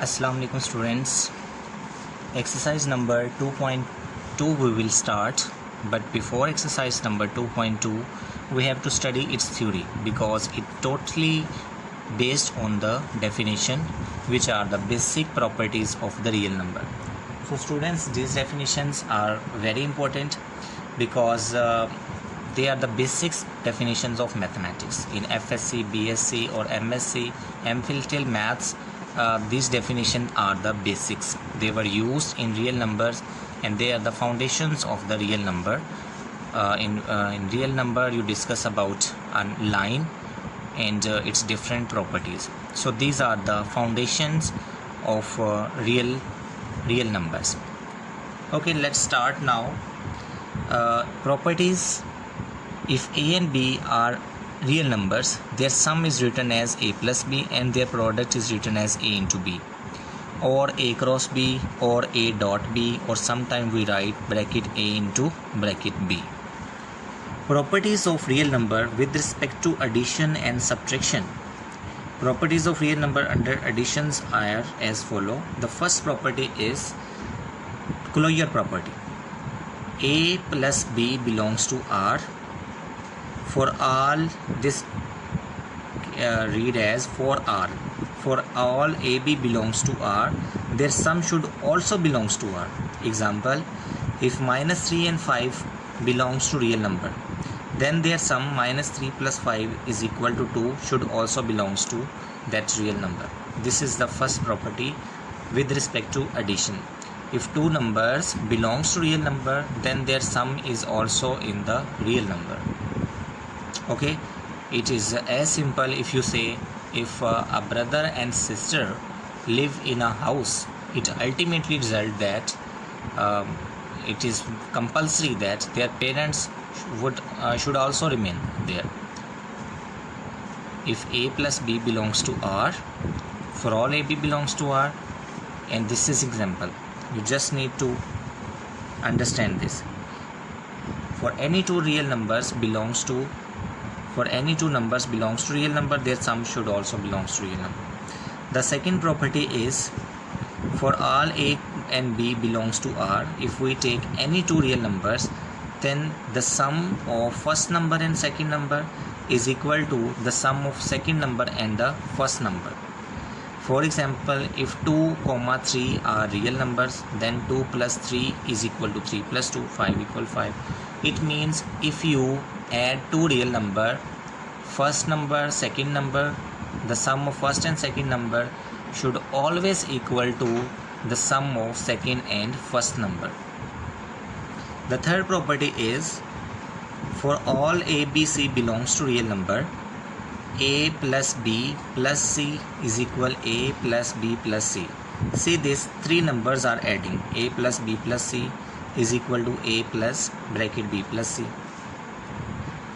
Assalamu alaikum students. Exercise number 2.2 we will start, but before exercise number 2.2 we have to study its theory because it totally based on the definition, which are the basic properties of the real number. So students, these definitions are very important because they are the basic definitions of mathematics in FSc, BSc or MSc, MPhil till maths. These definitions are the basics. They were used in real numbers and they are the foundations of the real number. In real number you discuss about a line and its different properties. So these are the foundations of real numbers. Okay, let's start now. Properties: if A and B are real numbers, their sum is written as A plus B and their product is written as A into B, or A cross B, or A dot B, or sometimes we write bracket A into bracket B. Properties of real number with respect to addition and subtraction. Properties of real number under additions are as follow. The first property is closure property. A plus B belongs to R. For all, this read as for R. For all AB belongs to R, their sum should also belongs to R. Example: if minus 3 and 5 belongs to real number, then their sum minus 3 plus 5 is equal to 2 should also belongs to that real number. This is the first property with respect to addition. If two numbers belongs to real number, then their sum is also in the real number. Okay, it is as simple if you say if a brother and sister live in a house, it ultimately result that it is compulsory that their parents should also remain there. If A plus B belongs to R, for all AB belongs to R, and this is example, you just need to understand this. For any two numbers belongs to real number, their sum should also belongs to real number. The second property is for all A and B belongs to R. If we take any two real numbers, then the sum of first number and second number is equal to the sum of second number and the first number. For example, if 2, 3 are real numbers, then 2 plus 3 is equal to 3 plus 2, 5 equal 5. It means if you add two real number, first number, second number, the sum of first and second number should always equal to the sum of second and first number. The third property is for all A, B, C belongs to real number, A plus B plus C is equal A plus B plus C. See, these three numbers are adding. A plus B plus C is equal to A plus bracket B plus C.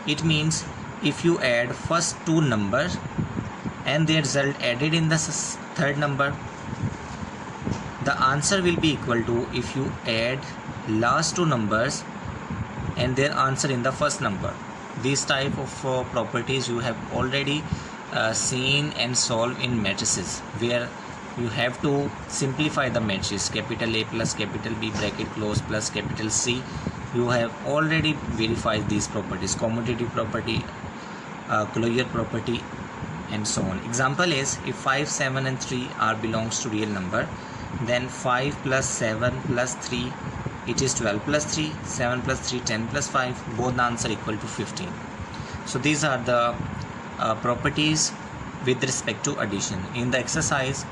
It means if you add first two numbers and their result added in the third number, the answer will be equal to if you add last two numbers and their answer in the first number. These type of properties you have already seen and solved in matrices, where you have to simplify the matrix capital A plus capital B bracket close plus capital C. You have already verified these properties: commutative property, closure property, and so on. Example is if 5, 7 and 3 are belongs to real number, then 5 plus 7 plus 3 it is 12 plus 3, 7 plus 3 10 plus 5, both the answer equal to 15. So these are the properties with respect to addition. In the exercise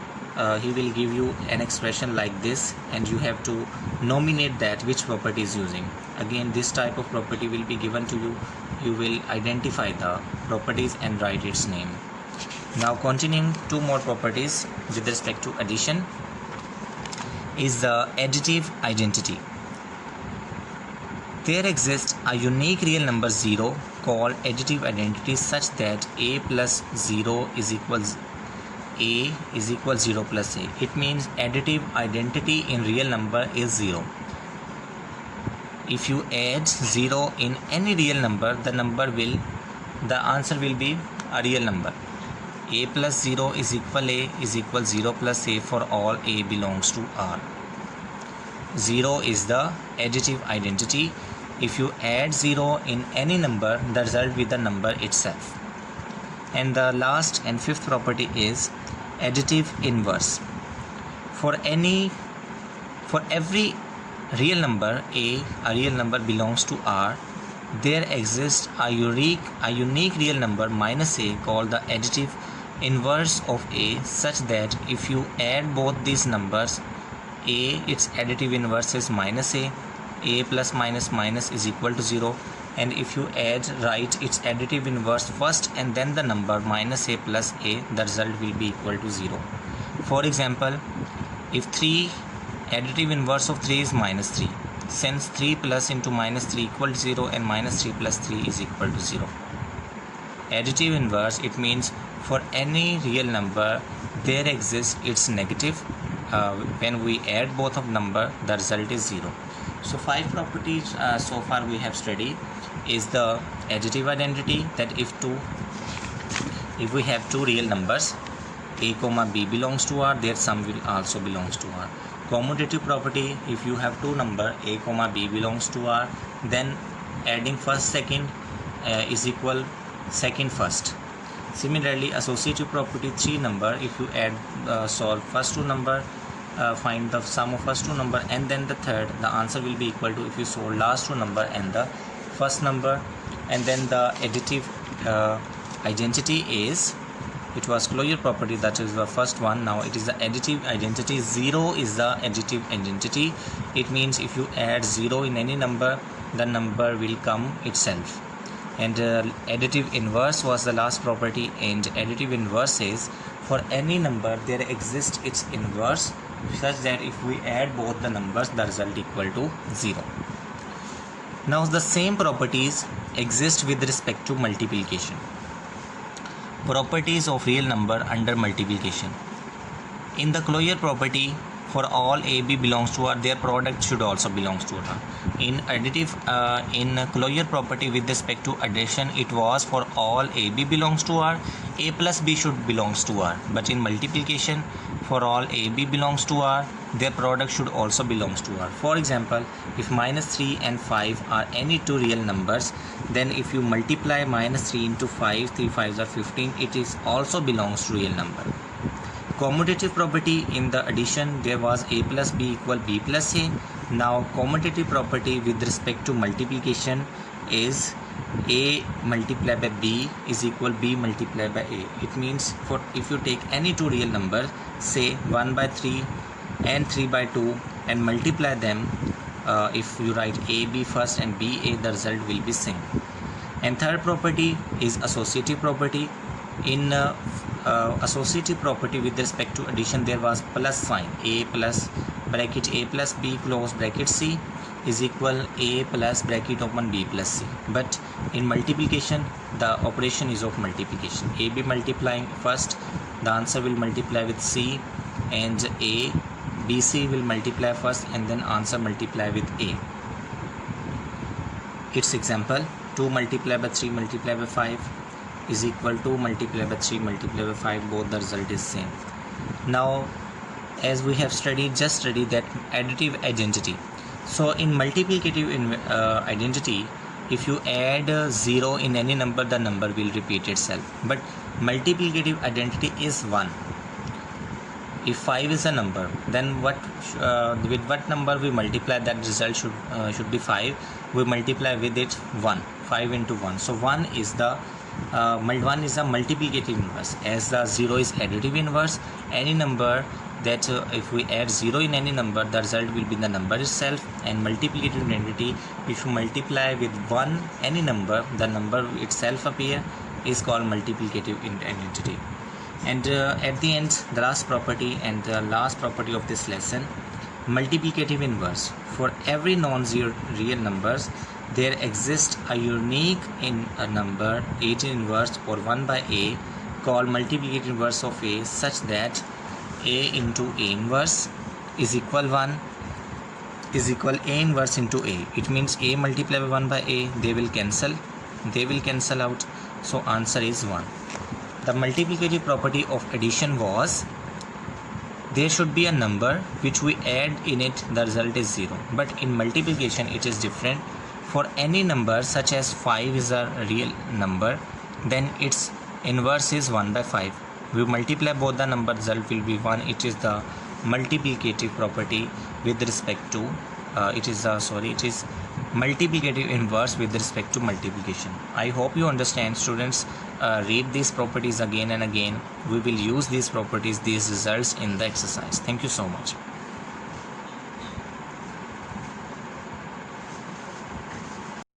he will give you an expression like this and you have to nominate that which property is using. Again, this type of property will be given to you. You will identify the properties and write its name. Now continuing, two more properties with respect to addition is the additive identity. There exists a unique real number 0 called additive identity such that A plus 0 is equals A is equal 0 plus A. It means additive identity in real number is 0. If you add 0 in any real number, the answer will be a real number. a plus 0 is equal a is equal 0 plus a for all a belongs to R. 0 is the additive identity. If you add 0 in any number, the result will be the number itself. And the last and fifth property is additive inverse. For every real number a real number belongs to R, there exists a unique real number minus a called the additive inverse of a, such that if you add both these numbers, a its additive inverse is minus a plus minus minus is equal to 0, and if you write its additive inverse first and then the number minus a plus a, the result will be equal to 0. For example, if 3 additive inverse of 3 is minus 3, since 3 plus into minus 3 equal to 0 and minus 3 plus 3 is equal to 0. Additive inverse, it means for any real number there exists its negative. When we add both of number, the result is 0. So 5 properties so far we have studied is the additive identity, that if we have two real numbers a comma b belongs to R, their sum will also belongs to R. Commutative property, if you have two number a comma b belongs to R, then adding first second is equal second first. Similarly, associative property, 3 number, if you add solve first two number, find the sum of first two number and then the third, the answer will be equal to if you solve last two number and the first number. And then the additive identity is, it was closure property, that is the first one. Now it is the additive identity. 0 is the additive identity. It means if you add 0 in any number, the number will come itself. And additive inverse was the last property, and additive inverse is for any number there exists its inverse, such that if we add both the numbers, the result equal to 0. Now the same properties exist with respect to multiplication. Properties of real number under multiplication. In the closure property, for all a b belongs to R, their product should also belongs to R. In additive in closure property with respect to addition, it was for all a b belongs to R, a plus b should belongs to R. But in multiplication, for all a b belongs to R, their product should also belongs to R. For example, if minus 3 and 5 are any two real numbers, then if you multiply minus 3 into 5, 3 5s are 15, it is also belongs to real number. Commutative property, in the addition there was a plus b equal b plus a. Now commutative property with respect to multiplication is a multiplied by b is equal b multiplied by a. It means for if you take any two real numbers, say 1 by 3 and 3 by 2, and multiply them, if you write ab first and ba, the result will be same. And third property is associative property. In associative property with respect to addition, there was plus sign, a plus bracket a plus b close bracket c is equal a plus bracket open b plus c. But in multiplication, the operation is of multiplication. ab multiplying first, the answer will multiply with c, and a bc will multiply first and then answer multiply with a. Its example, 2 multiplied by 3 multiplied by 5 is equal to multiplied by 3 multiplied by 5, both the result is same. Now as we have just studied that additive identity. So in multiplicative identity, if you add 0 in any number, the number will repeat itself. But multiplicative identity is 1. If 5 is a number, then with what number we multiply, that result should be 5. We multiply with it 1, 5 into 1. So 1 is the multiplicative inverse, as the 0 is additive inverse. Any number that if we add 0 in any number, the result will be the number itself. And multiplicative identity, if you multiply with 1 any number, the number itself appear, is called multiplicative identity. And at the end, the last property and the last property of this lesson, multiplicative inverse. For every non-zero real numbers, there exists a unique in a number additive inverse or 1 by a called multiplicative inverse of a, such that a into a inverse is equal 1 is equal a inverse into a. It means a multiplied by 1 by a, they will cancel out. So answer is 1. The multiplicative property of addition was there should be a number which we add in it, the result is 0. But in multiplication it is different. For any number such as 5 is a real number, then its inverse is 1 by 5. We multiply both the number, result will be 1. It is the multiplicative property with respect to it is multiplicative inverse with respect to multiplication. I hope you understand, students. Read these properties again and again. We will use these properties, these results in the exercise. Thank you so much.